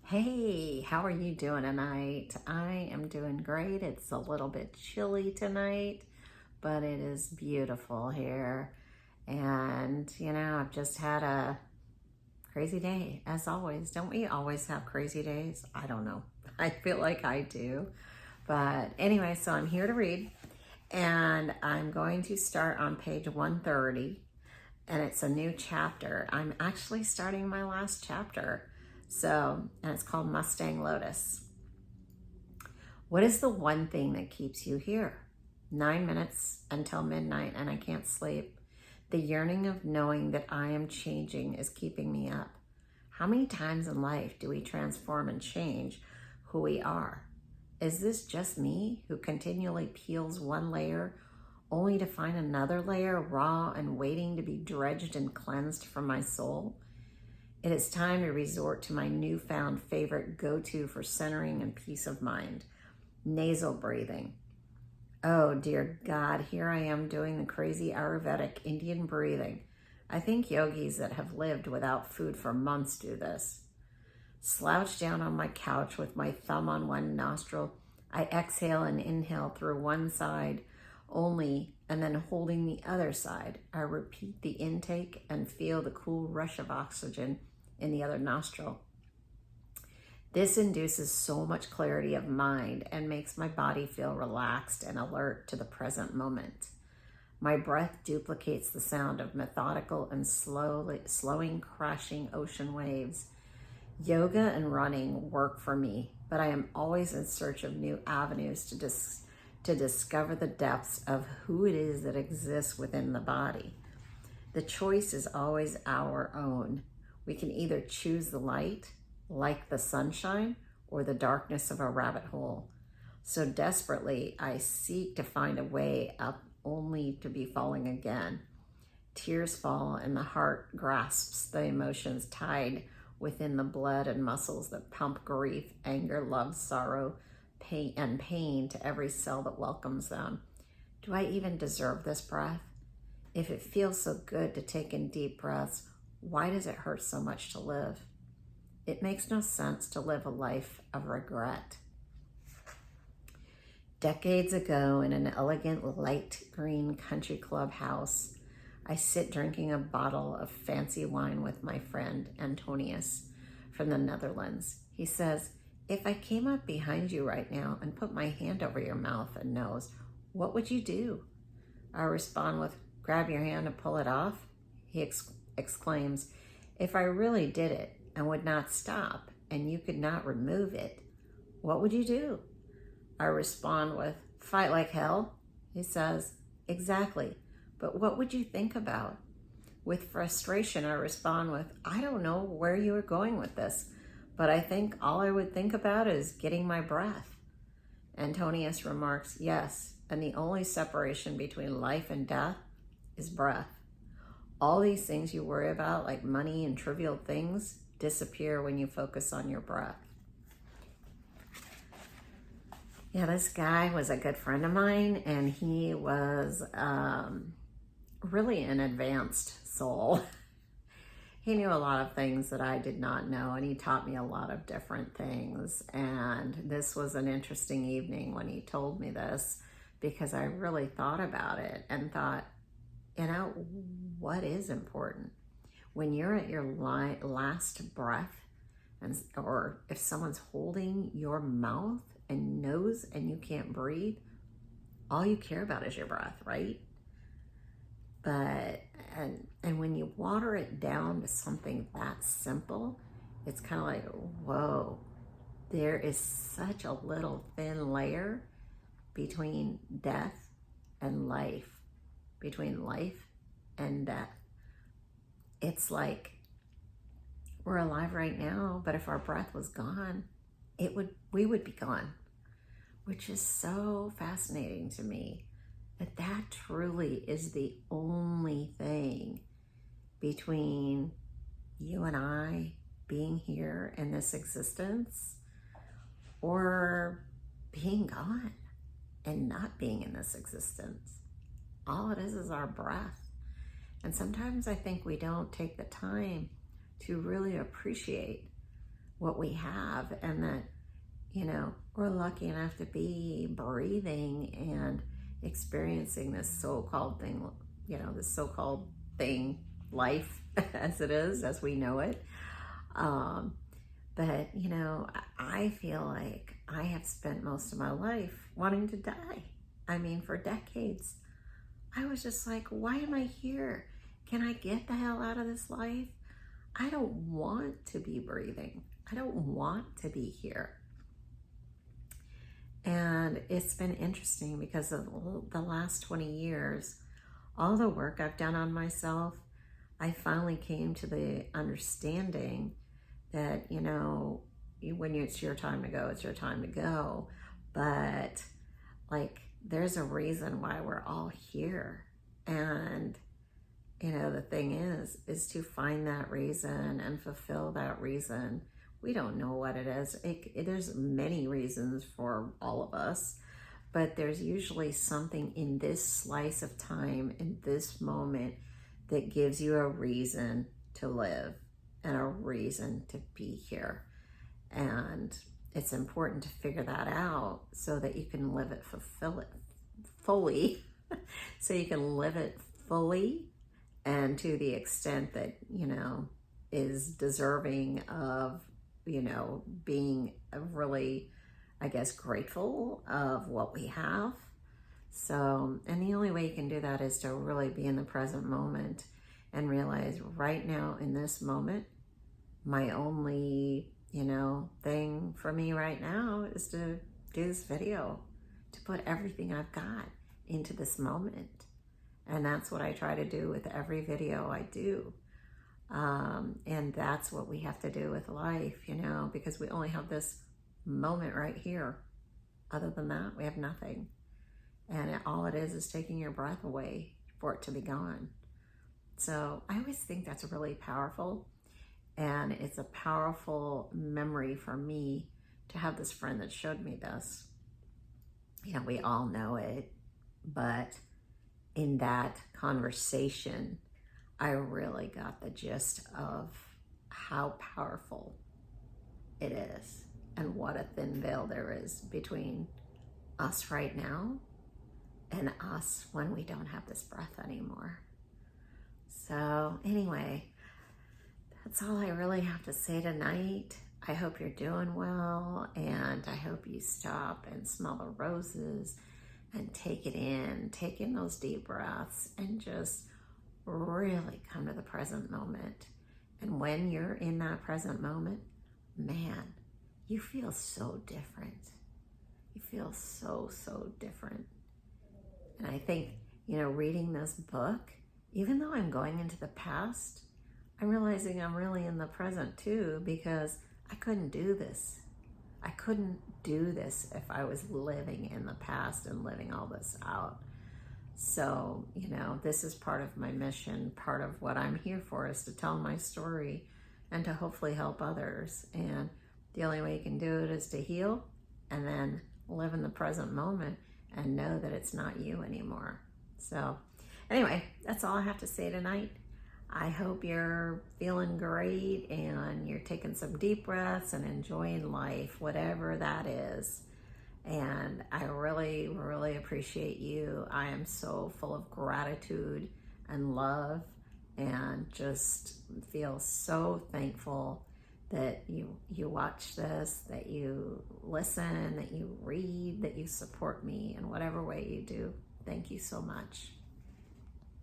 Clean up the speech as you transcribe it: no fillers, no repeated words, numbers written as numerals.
Hey, how are you doing tonight? I am doing great. It's a little bit chilly tonight, but it is beautiful here. And, I've just had a crazy day, as always. Don't we always have crazy days? I don't know. I feel like I do. But anyway, so I'm here to read, and I'm going to start on page 130, and it's a new chapter. I'm actually starting my last chapter. And it's called Mustang Lotus. What is the one thing that keeps you here? 9 minutes until midnight and I can't sleep. The yearning of knowing that I am changing is keeping me up. How many times in life do we transform and change who we are? Is this just me who continually peels one layer only to find another layer raw and waiting to be dredged and cleansed from my soul? It is time to resort to my newfound favorite go-to for centering and peace of mind, nasal breathing. Oh, dear God, here I am doing the crazy Ayurvedic Indian breathing. I think yogis that have lived without food for months do this. Slouched down on my couch with my thumb on one nostril, I exhale and inhale through one side only, and then holding the other side, I repeat the intake and feel the cool rush of oxygen in the other nostril. This induces so much clarity of mind and makes my body feel relaxed and alert to the present moment. My breath duplicates the sound of methodical and slowing, crashing ocean waves. Yoga and running work for me, but I am always in search of new avenues to discover the depths of who it is that exists within the body. The choice is always our own. We can either choose the light, like the sunshine, or the darkness of a rabbit hole. So desperately, I seek to find a way up only to be falling again. Tears fall and the heart grasps the emotions tied within the blood and muscles that pump grief, anger, love, sorrow, pain to every cell that welcomes them. Do I even deserve this breath? If it feels so good to take in deep breaths, why does it hurt so much to live? It makes no sense to live a life of regret. Decades ago, in an elegant light green country club house, I sit drinking a bottle of fancy wine with my friend Antonius from the Netherlands. He says, "If I came up behind you right now and put my hand over your mouth and nose, what would you do?" I respond with, "Grab your hand and pull it off." He exclaims, "If I really did it and would not stop and you could not remove it, what would you do?" I respond with, "Fight like hell." He says, "Exactly, but what would you think about?" With frustration, I respond with, "I don't know where you are going with this, but I think all I would think about is getting my breath." Antonius remarks, "Yes, and the only separation between life and death is breath. All these things you worry about, like money and trivial things, disappear when you focus on your breath." Yeah, this guy was a good friend of mine, and he was really an advanced soul. He knew a lot of things that I did not know, and he taught me a lot of different things. And this was an interesting evening when he told me this, because I really thought about it and thought, what is important? When you're at your last breath, or if someone's holding your mouth and nose and you can't breathe, all you care about is your breath, right? And when you water it down to something that simple, it's kind of like, whoa, there is such a little thin layer between death and life, between life and death. It's like we're alive right now, but if our breath was gone, we would be gone, which is so fascinating to me, that truly is the only thing between you and I being here in this existence, or being gone and not being in this existence. All it is our breath. And sometimes I think we don't take the time to really appreciate what we have, and that, you know, we're lucky enough to be breathing and experiencing this so-called thing, you know, this so-called thing, life as it is, as we know it. But, you know, I feel like I have spent most of my life wanting to die. I mean, for decades. I was just like, why am I here? Can I get the hell out of this life? I don't want to be breathing. I don't want to be here. And it's been interesting because of the last 20 years, all the work I've done on myself, I finally came to the understanding that, you know, when it's your time to go, it's your time to go. But like, there's a reason why we're all here. And, you know, the thing is to find that reason and fulfill that reason. We don't know what it is. There's many reasons for all of us, but there's usually something in this slice of time, in this moment, that gives you a reason to live and a reason to be here. And it's important to figure that out so that you can live it, fulfill it fully, so you can live it fully and to the extent that, you know, is deserving of, you know, being really, I guess, grateful of what we have. So, and the only way you can do that is to really be in the present moment and realize right now in this moment, my only, you know, thing for me right now is to do this video, to put everything I've got into this moment. And that's what I try to do with every video I do. And that's what we have to do with life, you know, because we only have this moment right here. Other than that, we have nothing. And all it is taking your breath away for it to be gone. So I always think that's really powerful. And it's a powerful memory for me to have this friend that showed me this. You know, we all know it, but in that conversation, I really got the gist of how powerful it is and what a thin veil there is between us right now and us when we don't have this breath anymore. So anyway, that's all I really have to say tonight. I hope you're doing well, and I hope you stop and smell the roses and take in those deep breaths, and just really come to the present moment. And when you're in that present moment, man, you feel so different. You feel so, so different. And I think, you know, reading this book, even though I'm going into the past, I'm realizing I'm really in the present too, because I couldn't do this. I couldn't do this if I was living in the past and living all this out. So, you know, this is part of my mission. Part of what I'm here for is to tell my story and to hopefully help others. And the only way you can do it is to heal and then live in the present moment and know that it's not you anymore. So anyway, that's all I have to say tonight. I hope you're feeling great and you're taking some deep breaths and enjoying life, whatever that is. And I really, really appreciate you. I am so full of gratitude and love, and just feel so thankful that you watch this, that you listen, that you read, that you support me in whatever way you do. Thank you so much.